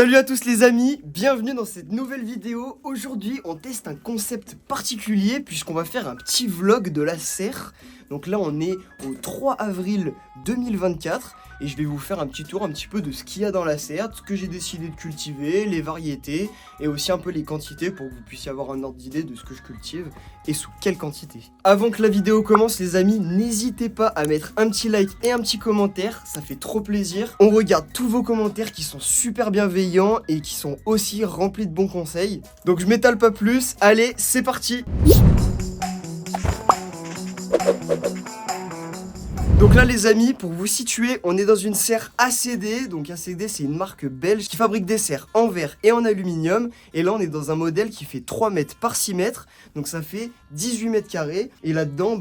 Salut à tous les amis, bienvenue dans cette nouvelle vidéo. Aujourd'hui on teste un concept particulier puisqu'on va faire un petit vlog de la serre. Donc là on est au 3 avril 2024 et je vais vous faire un petit tour un petit peu de ce qu'il y a dans la serre, de ce que j'ai décidé de cultiver, les variétés et aussi un peu les quantités pour que vous puissiez avoir un ordre d'idée de ce que je cultive et sous quelle quantité. Avant que la vidéo commence les amis, n'hésitez pas à mettre un petit like et un petit commentaire, ça fait trop plaisir. On regarde tous vos commentaires qui sont super bienveillants et qui sont aussi remplis de bons conseils. Donc je m'étale pas plus, allez c'est parti. Donc là les amis, pour vous situer, on est dans une serre ACD. Donc ACD c'est une marque belge qui fabrique des serres en verre et en aluminium. Et là on est dans un modèle qui fait 3 mètres par 6 mètres. Donc ça fait 18 mètres carrés. Et là-dedans,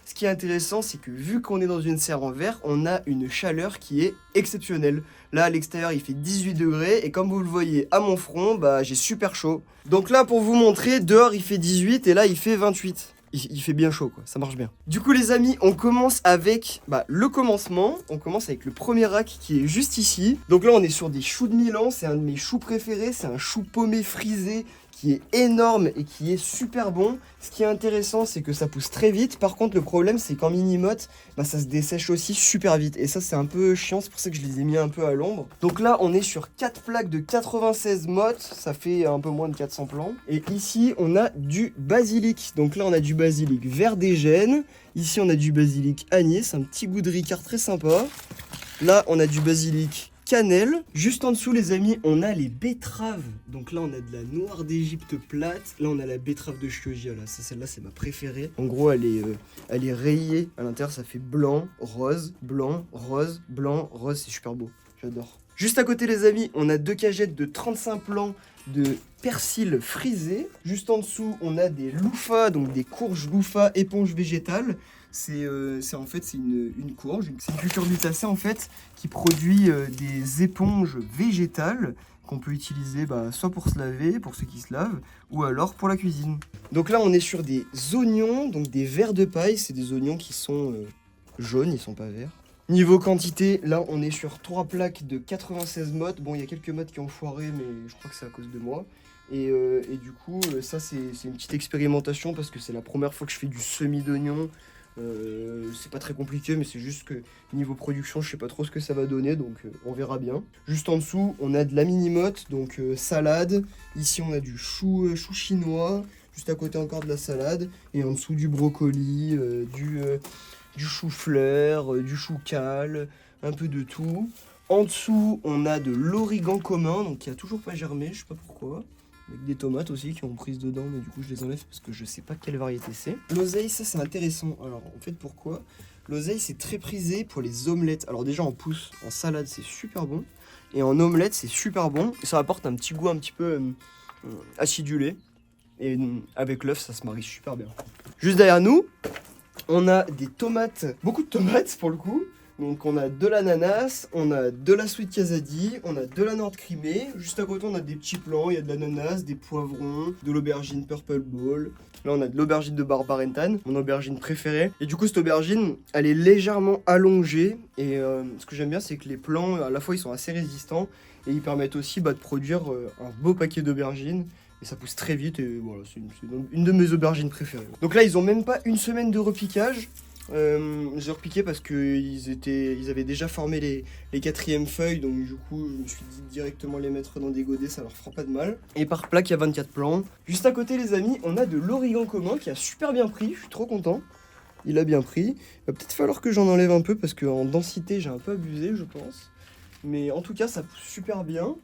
ce qui est intéressant c'est que vu qu'on est dans une serre en verre, on a une chaleur qui est exceptionnelle. Là à l'extérieur il fait 18 degrés et comme vous le voyez à mon front, j'ai super chaud. Donc là pour vous montrer, dehors il fait 18 et là il fait 28. Il fait bien chaud quoi, ça marche bien. Du coup les amis, on commence avec le commencement. On commence avec le premier rack qui est juste ici. Donc là on est sur des choux de Milan, c'est un de mes choux préférés. C'est un chou paumé frisé qui est énorme et qui est super bon. Ce qui est intéressant c'est que ça pousse très vite. Par contre le problème c'est qu'en mini-motte, ça se dessèche aussi super vite. Et ça c'est un peu chiant, c'est pour ça que je les ai mis un peu à l'ombre. Donc là on est sur 4 plaques de 96 mottes, ça fait un peu moins de 400 plants. Et ici on a du basilic. Donc là on a du basilic vert des gènes. Ici on a du basilic anis, un petit goût de ricard très sympa. Là on a du basilic cannelle. Juste en dessous les amis, on a les betteraves. Donc là on a de la noire d'Égypte plate. Là on a la betterave de Chioggia. Là, celle-là c'est ma préférée. En gros elle est rayée. À l'intérieur ça fait blanc, rose, blanc, rose, blanc, rose. C'est super beau, j'adore. Juste à côté les amis, on a 2 cagettes de 35 plants de persil frisé. Juste en dessous on a des loufas, donc des courges loufas éponges végétales. C'est en fait c'est une courge, c'est une culture glutacée en fait qui produit des éponges végétales qu'on peut utiliser soit pour se laver, pour ceux qui se lavent, ou alors pour la cuisine. Donc là on est sur des oignons, donc des vers de paille, c'est des oignons qui sont jaunes, ils sont pas verts. Niveau quantité, là on est sur 3 plaques de 96 mottes. Bon il y a quelques mottes qui ont foiré mais je crois que c'est à cause de moi. Et du coup ça c'est une petite expérimentation parce que c'est la première fois que je fais du semis d'oignons. C'est pas très compliqué mais c'est juste que niveau production je sais pas trop ce que ça va donner donc on verra bien. Juste en dessous on a de la mini-motte donc salade. Ici on a du chou chinois. Juste à côté encore de la salade. Et en dessous du brocoli, du chou-fleur, du chou-cal, un peu de tout. En dessous on a de l'origan commun donc qui a toujours pas germé, je sais pas pourquoi. Avec des tomates aussi qui ont prise dedans, mais du coup je les enlève parce que je sais pas quelle variété c'est. L'oseille, ça c'est intéressant. Alors en fait pourquoi? L'oseille c'est très prisé pour les omelettes. Alors déjà en pousse, en salade c'est super bon. Et en omelette c'est super bon. Et ça apporte un petit goût un petit peu acidulé. Et avec l'œuf ça se marie super bien. Juste derrière nous, on a des tomates, beaucoup de tomates pour le coup. Donc on a de l'ananas, on a de la sweet quesadille, on a de la Nord Crimée. Juste à côté on a des petits plants, il y a de l'ananas, des poivrons, de l'aubergine purple ball. Là on a de l'aubergine de Barbarentan, mon aubergine préférée. Et du coup cette aubergine, elle est légèrement allongée. Et ce que j'aime bien c'est que les plants, à la fois ils sont assez résistants. Et ils permettent aussi de produire un beau paquet d'aubergines. Et ça pousse très vite et voilà, c'est une de mes aubergines préférées. Donc là ils ont même pas une semaine de repiquage. Je les ai repiqués parce qu'ils avaient déjà formé les 4e feuilles, donc du coup je me suis dit directement les mettre dans des godets, ça leur fera pas de mal. Et par plaque il y a 24 plants. Juste à côté les amis, on a de l'origan commun qui a super bien pris, je suis trop content. Il a bien pris. Il va peut-être falloir que j'en enlève un peu parce qu'en densité j'ai un peu abusé je pense. Mais en tout cas ça pousse super bien.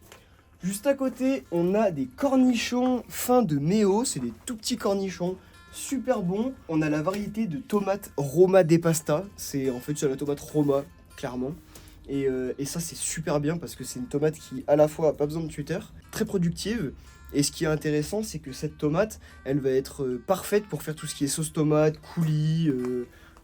Juste à côté on a des cornichons fins de Méo, c'est des tout petits cornichons. Super bon, on a la variété de tomate Roma de Pasta, c'est la tomate Roma, clairement. Et ça c'est super bien parce que c'est une tomate qui à la fois a pas besoin de tuteur, très productive. Et ce qui est intéressant c'est que cette tomate, elle va être parfaite pour faire tout ce qui est sauce tomate, coulis,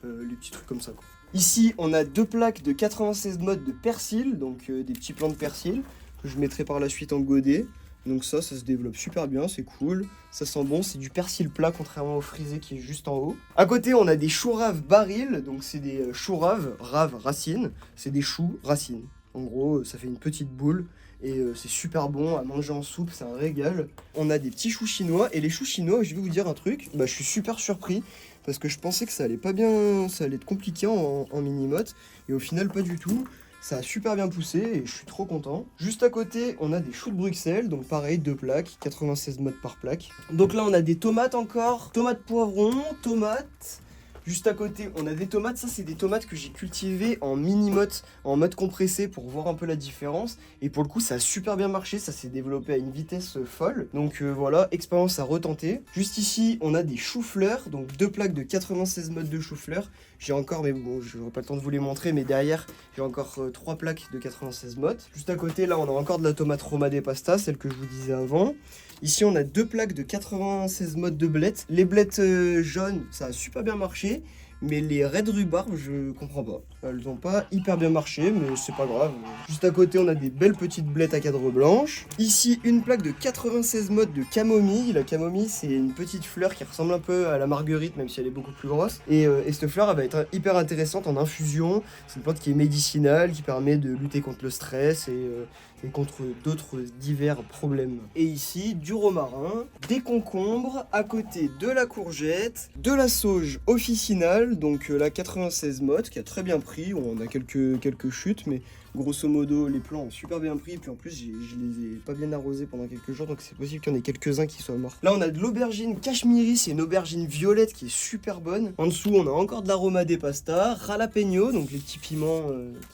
les petits trucs comme ça quoi. Ici on a 2 plaques de 96 mottes de persil, donc des petits plants de persil, que je mettrai par la suite en godet. Donc ça se développe super bien, c'est cool, ça sent bon, c'est du persil plat contrairement au frisé qui est juste en haut. À côté on a des choux raves barils, donc c'est des choux raves, racines, c'est des choux racines. En gros ça fait une petite boule Et c'est super bon à manger en soupe, c'est un régal. On a des petits choux chinois, et les choux chinois, je vais vous dire un truc, je suis super surpris, parce que je pensais que ça allait pas bien, ça allait être compliqué en mini-motte, et au final pas du tout. Ça a super bien poussé et je suis trop content. Juste à côté, on a des choux de Bruxelles, donc pareil, 2 plaques, 96 mottes par plaque. Donc là, on a des tomates encore, tomates poivrons, tomates. Juste à côté, on a des tomates. Ça, c'est des tomates que j'ai cultivées en mini-motte, en mode compressé pour voir un peu la différence. Et pour le coup, ça a super bien marché. Ça s'est développé à une vitesse folle. Donc voilà, expérience à retenter. Juste ici, on a des choux-fleurs. Donc 2 plaques de 96 mottes de choux-fleurs. J'ai encore, mais bon, je n'aurai pas le temps de vous les montrer. Mais derrière, j'ai encore 3 plaques de 96 mottes. Juste à côté, là, on a encore de la tomate Roma des Pasta, celle que je vous disais avant. Ici, on a 2 plaques de 96 mottes de blettes. Les blettes jaunes, ça a super bien marché. Mais les Red Rhubarb, je comprends pas. Elles ont pas hyper bien marché, mais c'est pas grave. Juste à côté, on a des belles petites blettes à cadre blanche. Ici, une plaque de 96 mottes de camomille. La camomille, c'est une petite fleur qui ressemble un peu à la marguerite, même si elle est beaucoup plus grosse. Et cette fleur, elle va être hyper intéressante en infusion. C'est une plante qui est médicinale, qui permet de lutter contre le stress et contre d'autres divers problèmes. Et ici, du romarin, des concombres, à côté de la courgette, de la sauge officinale, donc la 96 mottes, qui a très bien pris. On a quelques chutes, mais grosso modo, les plants ont super bien pris. Et puis en plus, je les ai pas bien arrosés pendant quelques jours, donc c'est possible qu'il y en ait quelques-uns qui soient morts. Là, on a de l'aubergine cachemiri, c'est une aubergine violette qui est super bonne. En dessous, on a encore de l'aroma des pastas, jalapeno, donc les petits piments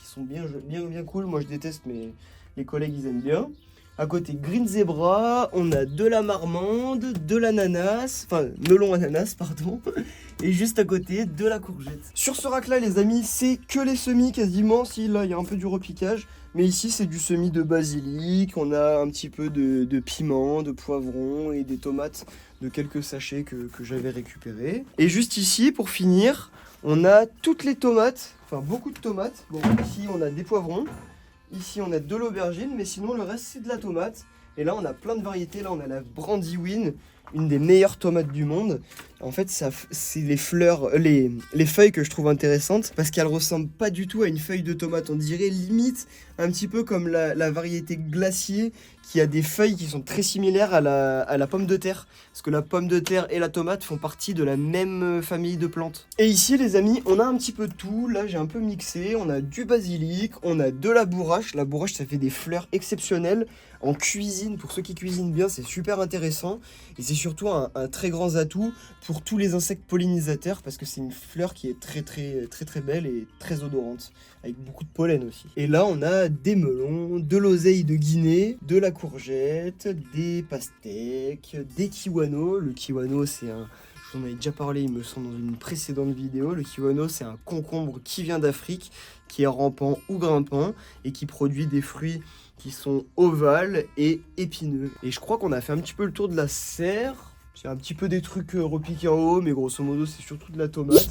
qui sont bien cool. Moi, je déteste, mais les collègues, ils aiment bien. À côté, Green Zebra, on a de la marmande, de l'ananas, enfin, melon ananas, pardon. Et juste à côté, de la courgette. Sur ce rack-là, les amis, c'est que les semis quasiment. Si, là, il y a un peu du repiquage. Mais ici, c'est du semis de basilic. On a un petit peu de piment, de poivron et des tomates de quelques sachets que j'avais récupérés. Et juste ici, pour finir, on a toutes les tomates, enfin, beaucoup de tomates. Bon, ici, on a des poivrons. Ici, on a de l'aubergine, mais sinon, le reste, c'est de la tomate. Et là, on a plein de variétés. Là, on a la Brandywine, une des meilleures tomates du monde. En fait, c'est les fleurs, les feuilles que je trouve intéressantes parce qu'elles ressemblent pas du tout à une feuille de tomate. On dirait limite un petit peu comme la variété glacier qui a des feuilles qui sont très similaires à la pomme de terre. Parce que la pomme de terre et la tomate font partie de la même famille de plantes. Et ici, les amis, on a un petit peu de tout. Là, j'ai un peu mixé. On a du basilic, on a de la bourrache. La bourrache, ça fait des fleurs exceptionnelles. En cuisine, pour ceux qui cuisinent bien, c'est super intéressant. Et c'est surtout un très grand atout pour tous les insectes pollinisateurs parce que c'est une fleur qui est très belle et très odorante, avec beaucoup de pollen aussi. Et là, on a des melons, de l'oseille de Guinée, de la courgette, des pastèques, des kiwanos. Le kiwano, c'est un... Je vous en avais déjà parlé, il me semble, dans une précédente vidéo. Le kiwano, c'est un concombre qui vient d'Afrique, qui est rampant ou grimpant et qui produit des fruits qui sont ovales et épineux. Et je crois qu'on a fait un petit peu le tour de la serre. C'est un petit peu des trucs repiqués en haut, mais grosso modo, c'est surtout de la tomate.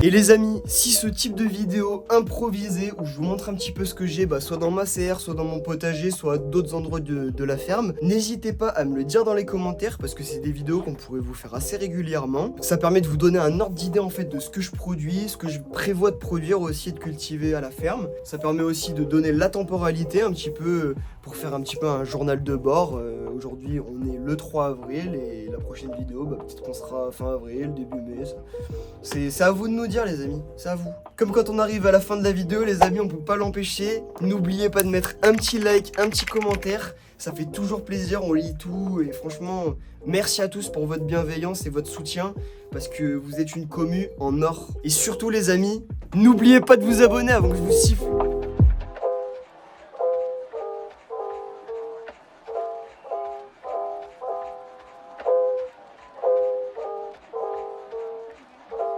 Et les amis, si ce type de vidéo improvisée où je vous montre un petit peu ce que j'ai, soit dans ma serre, soit dans mon potager, soit à d'autres endroits de la ferme, n'hésitez pas à me le dire dans les commentaires parce que c'est des vidéos qu'on pourrait vous faire assez régulièrement. Ça permet de vous donner un ordre d'idée en fait de ce que je produis, ce que je prévois de produire aussi et de cultiver à la ferme. Ça permet aussi de donner la temporalité un petit peu pour faire un petit peu un journal de bord. Aujourd'hui on est le 3 avril et la prochaine vidéo peut-être qu'on sera fin avril, début mai. C'est à vous de nous dire les amis, c'est à vous. Comme quand on arrive à la fin de la vidéo les amis, on peut pas l'empêcher. N'oubliez pas de mettre un petit like, un petit commentaire. Ça fait toujours plaisir, on lit tout et franchement merci à tous pour votre bienveillance et votre soutien parce que vous êtes une commu en or. Et surtout les amis, n'oubliez pas de vous abonner avant que je vous siffle.